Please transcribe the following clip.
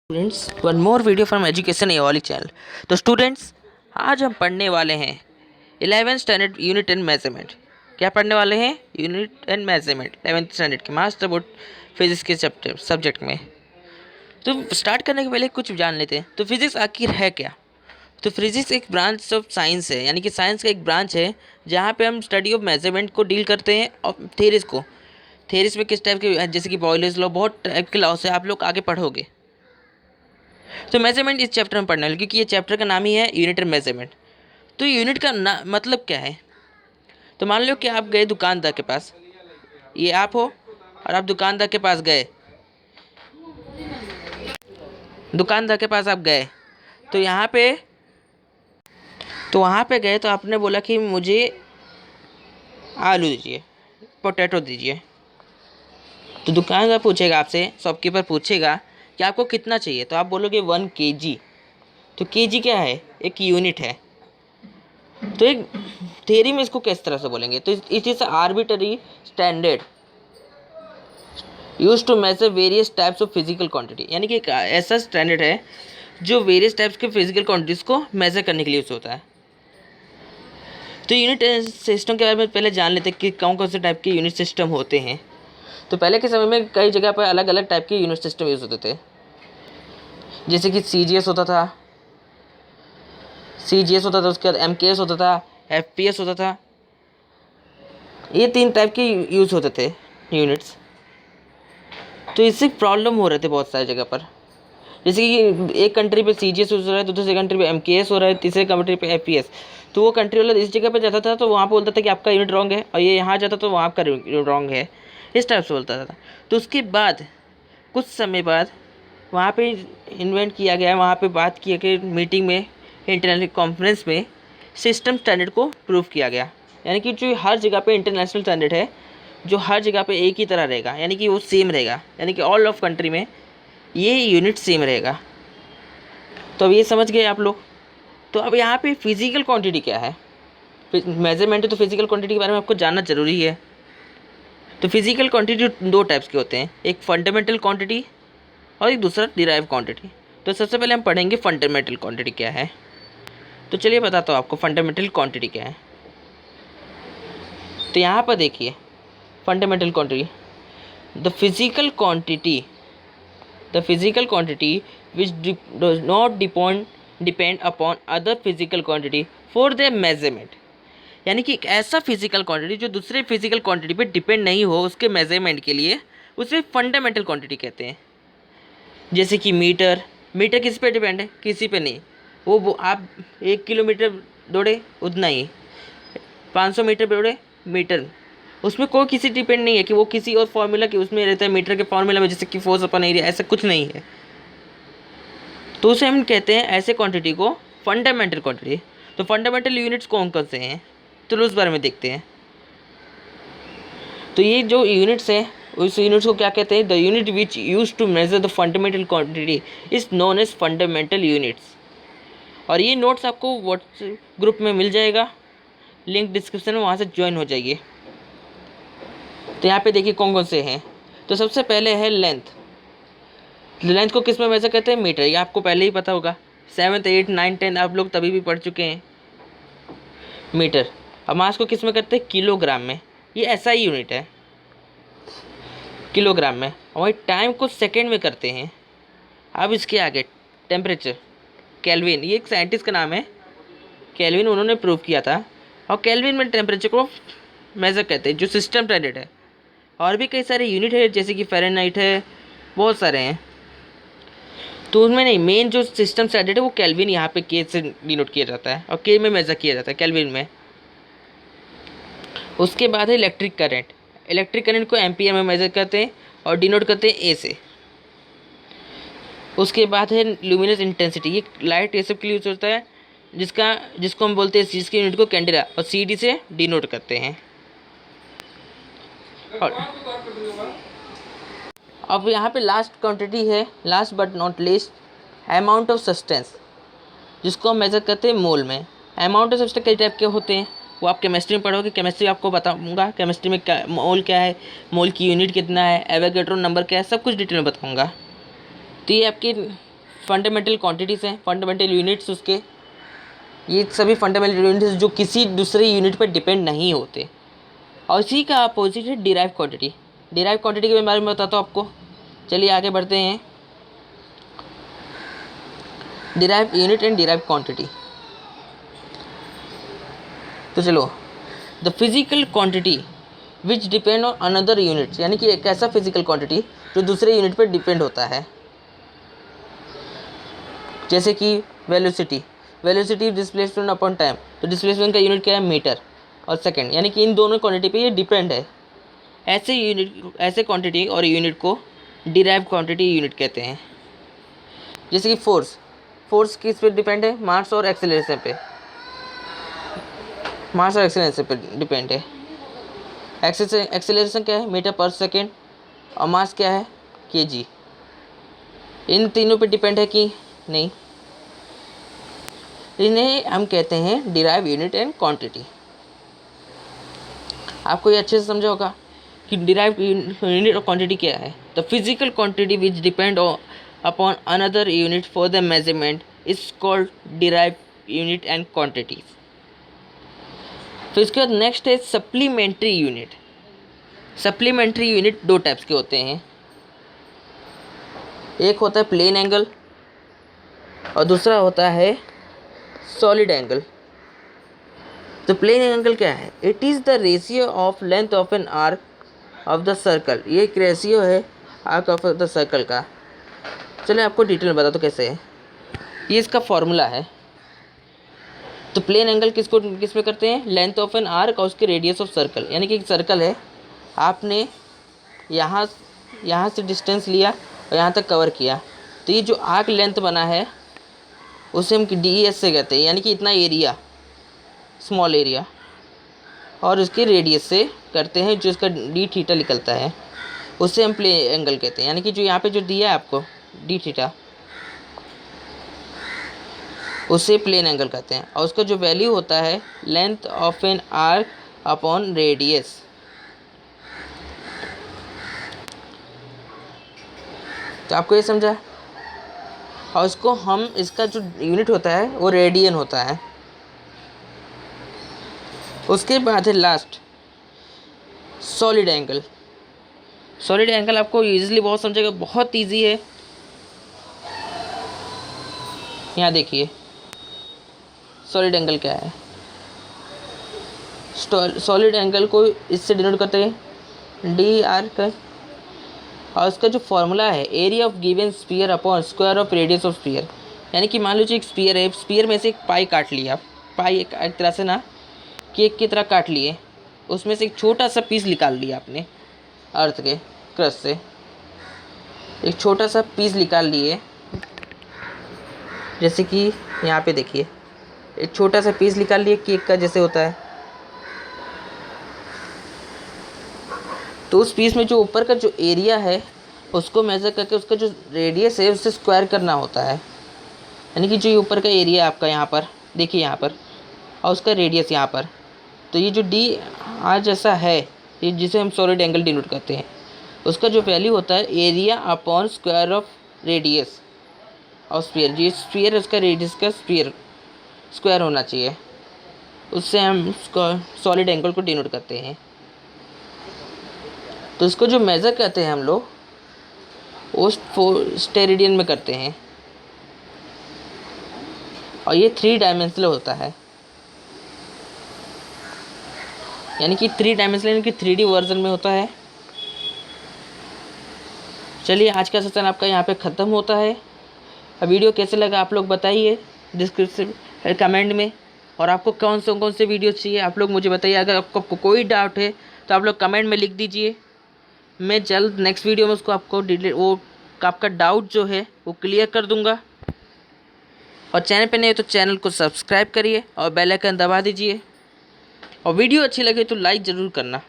Students, one more video from education एवॉली channel. तो students, आज हम पढ़ने वाले हैं 11th standard unit and measurement. क्या पढ़ने वाले हैं? Unit and measurement 11th standard के मास्टर बोर्ड फिजिक्स के चैप्टर सब्जेक्ट में। तो स्टार्ट करने के पहले कुछ जान लेते हैं। तो फिजिक्स आखिर है क्या? तो फिजिक्स एक ब्रांच ऑफ साइंस है, यानी कि साइंस का एक ब्रांच है जहाँ पे हम स्टडी ऑफ मेजरमेंट को डील करते हैं और थेरीज में किस टाइप के, जैसे कि बॉयलर्स लॉ, बहुत टाइप के लॉ से आप लोग आगे पढ़ोगे। तो मेजरमेंट इस चैप्टर में पढ़ना है, क्योंकि ये चैप्टर का नाम ही है यूनिट एंड मेजरमेंट। तो यूनिट का मतलब क्या है? तो मान लो कि आप गए दुकानदार के पास, ये आप हो और आप दुकानदार के पास गए, आप गए तो वहाँ पे गए तो आपने बोला कि मुझे आलू दीजिए, पोटैटो दीजिए। तो दुकानदार पूछेगा आपसे, शॉपकीपर पूछेगा कि आपको कितना चाहिए, तो आप बोलोगे 1 kg। तो kg क्या है? एक यूनिट है। तो एक थ्योरी में इसको किस तरह से बोलेंगे? तो it is arbitrary standard use to measure various types of physical quantity, यानी कि एक ऐसा स्टैंडर्ड है जो वेरियस टाइप्स के फिजिकल क्वांटिटीज को मेजर करने के लिए यूज होता है। तो यूनिट सिस्टम के बारे में पहले जान लेते हैं कि कौन कौन से टाइप के यूनिट सिस्टम होते हैं। तो पहले के समय में कई जगह पर अलग अलग टाइप के यूनिट सिस्टम यूज होते थे, जैसे कि CGS होता था, उसके बाद MKS होता था, FPS होता था। ये 3 टाइप के यूज़ होते थे यूनिट्स। तो इससे प्रॉब्लम हो रहे थे बहुत सारी जगह पर, जैसे कि एक कंट्री पे CGS यूज़ हो रहा है, तो दूसरी कंट्री पे MKS हो रहा है, तीसरे कंट्री पे FPS। तो वो कंट्री वाला इस जगह पे जाता था तो वहाँ पे बोलता था कि आपका यूनिट रॉन्ग है, और ये यहाँ जाता तो वहाँ आपका यूनिट रॉन्ग है, इस टाइप से बोलता था। तो उसके बाद कुछ समय बाद वहाँ पे इन्वेंट किया गया, वहाँ पे बात किया कि मीटिंग में, इंटरनेशनल कॉन्फ्रेंस में सिस्टम स्टैंडर्ड को प्रूव किया गया, यानी कि जो हर जगह पे इंटरनेशनल स्टैंडर्ड है, जो हर जगह पे एक ही तरह रहेगा, यानी कि वो सेम रहेगा, यानी कि ऑल ऑफ कंट्री में ये यूनिट सेम रहेगा। तो अब ये समझ गए आप लोग। तो अब यहाँ पे फिजिकल क्वांटिटी क्या है? मेजरमेंट है तो फिजिकल क्वांटिटी के बारे में आपको जानना जरूरी है। तो फिजिकल क्वांटिटी 2 टाइप्स के होते हैं, एक फंडामेंटल क्वांटिटी और एक दूसरा डिराइव क्वांटिटी। तो सबसे पहले हम पढ़ेंगे फंडामेंटल क्वांटिटी क्या है। तो चलिए बताता हूँ आपको फंडामेंटल क्वांटिटी क्या है। तो यहाँ पर देखिए, fundamental quantity, the physical quantity which does not depend upon other physical quantity for their measurement, यानी कि एक ऐसा फिजिकल क्वांटिटी जो दूसरे फिजिकल क्वांटिटी पे डिपेंड नहीं हो उसके मेजरमेंट के लिए, उसे फंडामेंटल क्वांटिटी कहते हैं। जैसे कि मीटर किस पे डिपेंड है? किसी पे नहीं। वो आप 1 किलोमीटर दौड़े उतना ही, 500 मीटर दौड़े मीटर, उसमें कोई किसी डिपेंड नहीं है कि वो किसी और फॉर्मूला के उसमें रहता है, मीटर के फॉर्मूला में, जैसे कि फोर्स अपन एरिया, ऐसा कुछ नहीं है। तो उसे हम कहते हैं, ऐसे क्वांटिटी को फंडामेंटल क्वांटिटी। तो फंडामेंटल यूनिट्स कौन कौन से हैं, तो उस बारे में देखते हैं। तो ये जो यूनिट्स हैं, उस यूनिट्स को क्या कहते हैं? The unit which use to measure the fundamental quantity is known as fundamental units. और ये नोट्स आपको व्हाट्सएप ग्रुप में मिल जाएगा, लिंक डिस्क्रिप्शन में, वहाँ से ज्वाइन हो जाइए। तो यहाँ पे देखिए कौन कौन से हैं। तो सबसे पहले है लेंथ को किस में मेजर करते हैं? मीटर, ये आपको पहले ही पता होगा, 7th 8th 9th 10th आप लोग तभी भी पढ़ चुके हैं मीटर। अब मास को किस में करते हैं? किलोग्राम में, ये ऐसा ही यूनिट है, किलोग्राम में। और वही टाइम को सेकेंड में करते हैं। अब इसके आगे टेम्परेचर, केल्विन, ये एक साइंटिस्ट का नाम है केल्विन, उन्होंने प्रूव किया था। और केल्विन में टेम्परेचर को मेज़र करते हैं, जो सिस्टम स्टैंडर्ड है। और भी कई सारे यूनिट है, जैसे कि फ़ारेनहाइट है, बहुत सारे हैं। तो उनमें नहीं, मेन जो सिस्टम स्टैंडर्ड है वो केल्विन, यहाँ पे के से डिनोट किया जाता है, और के में मेज़र किया जाता है, केल्विन में। उसके बाद है इलेक्ट्रिक करंट को एम्पियर में मेज़र करते हैं और डिनोट करते हैं ए से। उसके बाद है ल्यूमिनस इंटेंसिटी, ये लाइट ये सब के लिए यूज होता है, जिसको हम बोलते हैं, जिसकी यूनिट को कैंडेला और CD से डिनोट करते हैं। और अब यहाँ पे लास्ट क्वांटिटी है, last but not least, amount of substance, जिसको हम मेज़र करते हैं मोल में। अमाउंट ऑफ सब्सटेंस कई टाइप के होते हैं, वो आप केमिस्ट्री में पढ़ोगे, केमिस्ट्री आपको बताऊंगा, केमिस्ट्री में क्या मोल क्या है, मोल की यूनिट कितना है, एवोगैड्रो नंबर क्या है, सब कुछ डिटेल में बताऊंगा। तो ये आपकी फंडामेंटल क्वांटिटीज़ हैं, फंडामेंटल यूनिट्स उसके, ये सभी फंडामेंटल यूनिट्स जो किसी दूसरे यूनिट पर डिपेंड नहीं होते। और इसी का अपोजिट है डिराइव क्वांटिटी। डिराइव क्वांटिटी के बारे में बताता हूँ आपको। चलिए आगे बढ़ते हैं। Derive unit and derive quantity. तो चलो, the physical quantity which depend on another unit, यानी कि एक ऐसा फिजिकल क्वांटिटी जो दूसरे यूनिट पर डिपेंड होता है, जैसे कि velocity. Velocity displacement upon time, तो डिस्प्लेसमेंट का यूनिट क्या है, मीटर और सेकंड, यानी कि इन दोनों क्वांटिटी पे ये डिपेंड है। ऐसे यूनिट, ऐसे क्वांटिटी और यूनिट को डिराइव क्वांटिटी यूनिट कहते हैं। जैसे कि फोर्स, फोर्स किस पे डिपेंड है, मास और एक्सेलरेशन पे, मास और एक्सेलरेशन पे डिपेंड है। एक्सेलरेशन क्या है, मीटर पर सेकेंड, और मास क्या है, केजी। इन तीनों पे डिपेंड है कि नहीं, इन्हें हम कहते हैं डिराइव यूनिट एंड क्वांटिटी। आपको ये अच्छे से समझा होगा कि डिराइव यूनिट और क्वांटिटी क्या है। The physical quantity which depend upon another unit for the measurement is called derive unit and quantity. तो इसके बाद नेक्स्ट है सप्लीमेंट्री यूनिट। सप्लीमेंट्री यूनिट दो टाइप्स के होते हैं, एक होता है प्लेन एंगल और दूसरा होता है सॉलिड एंगल। तो प्लेन एंगल क्या है, it is the ratio of length of an arc of the circle. ये एक रेशियो है आर्क ऑफ द सर्कल का। चलिए आपको डिटेल में बता दो कैसे है, ये इसका फॉर्मूला है। तो प्लेन एंगल किस में करते हैं, लेंथ ऑफ एन आर्क और उसके रेडियस ऑफ सर्कल, यानी कि एक सर्कल है, आपने यहाँ से डिस्टेंस लिया और यहाँ तक कवर किया, तो ये जो आर्क लेंथ बना है उसे हम ds से कहते हैं, यानी कि इतना एरिया, स्मॉल एरिया, और उसके रेडियस से करते हैं, जो इसका डी थीटा निकलता है उससे हम प्लेन एंगल कहते हैं। यानी कि जो यहाँ पे जो दिया है आपको डी थीटा, उससे प्लेन एंगल कहते हैं, और उसका जो वैल्यू होता है length of an arc upon radius. तो आपको ये समझा, और उसको हम, इसका जो यूनिट होता है वो रेडियन होता है। उसके बाद है last solid angle. Solid angle आपको इजीली बहुत समझेगा, बहुत इजी है। यहाँ देखिए सॉलिड एंगल क्या है। सॉलिड एंगल को इससे डिनोट करते हैं डी आर का, और उसका जो फॉर्मूला है area of given sphere upon square of radius of sphere. यानी कि मान लीजिए एक स्फीयर है, स्फीयर में से एक पाई काट लिया, पाई एक तरह से ना केक की तरह काट लिए, उसमें से एक छोटा सा पीस निकाल लिया आपने अर्थ के क्रस्ट से, एक छोटा सा पीस निकाल लिए, जैसे कि यहाँ पे देखिए एक छोटा सा पीस निकाल लिए केक का जैसे होता है। तो उस पीस में जो ऊपर का जो एरिया है उसको मेज़र करके उसका जो रेडियस है उससे स्क्वायर करना होता है। यानी कि जो ऊपर का एरिया आपका यहाँ पर देखिए यहाँ पर, और उसका रेडियस यहाँ पर, तो ये जो डी आर जैसा है, ये जिसे हम सॉलिड एंगल डिनोट करते हैं, उसका जो वैल्यू होता है area upon square of radius और स्फीयर। जो स्फीयर है उसका रेडियस का स्क्वायर होना चाहिए, उससे हम सॉलिड एंगल को डिनोट करते हैं। तो इसको जो मेज़र करते हैं हम लोग वो स्टेरेडियन में करते हैं, और ये 3 डायमेंशनल होता है, यानी कि 3 डायमेंशनल, यानी कि 3D वर्जन में होता है। चलिए आज का सेशन आपका यहाँ पे ख़त्म होता है। अब वीडियो कैसे लगा आप लोग बताइए डिस्क्रिप्शन कमेंट में, और आपको कौन से वीडियो चाहिए आप लोग मुझे बताइए। अगर आपको कोई डाउट है तो आप लोग कमेंट में लिख दीजिए, मैं जल्द नेक्स्ट वीडियो में उसको आपको वो आपका डाउट जो है वो क्लियर कर दूंगा। और चैनल पे नहीं तो चैनल को सब्सक्राइब करिए और बेल आइकन दबा दीजिए, और वीडियो अच्छी लगे तो लाइक ज़रूर करना।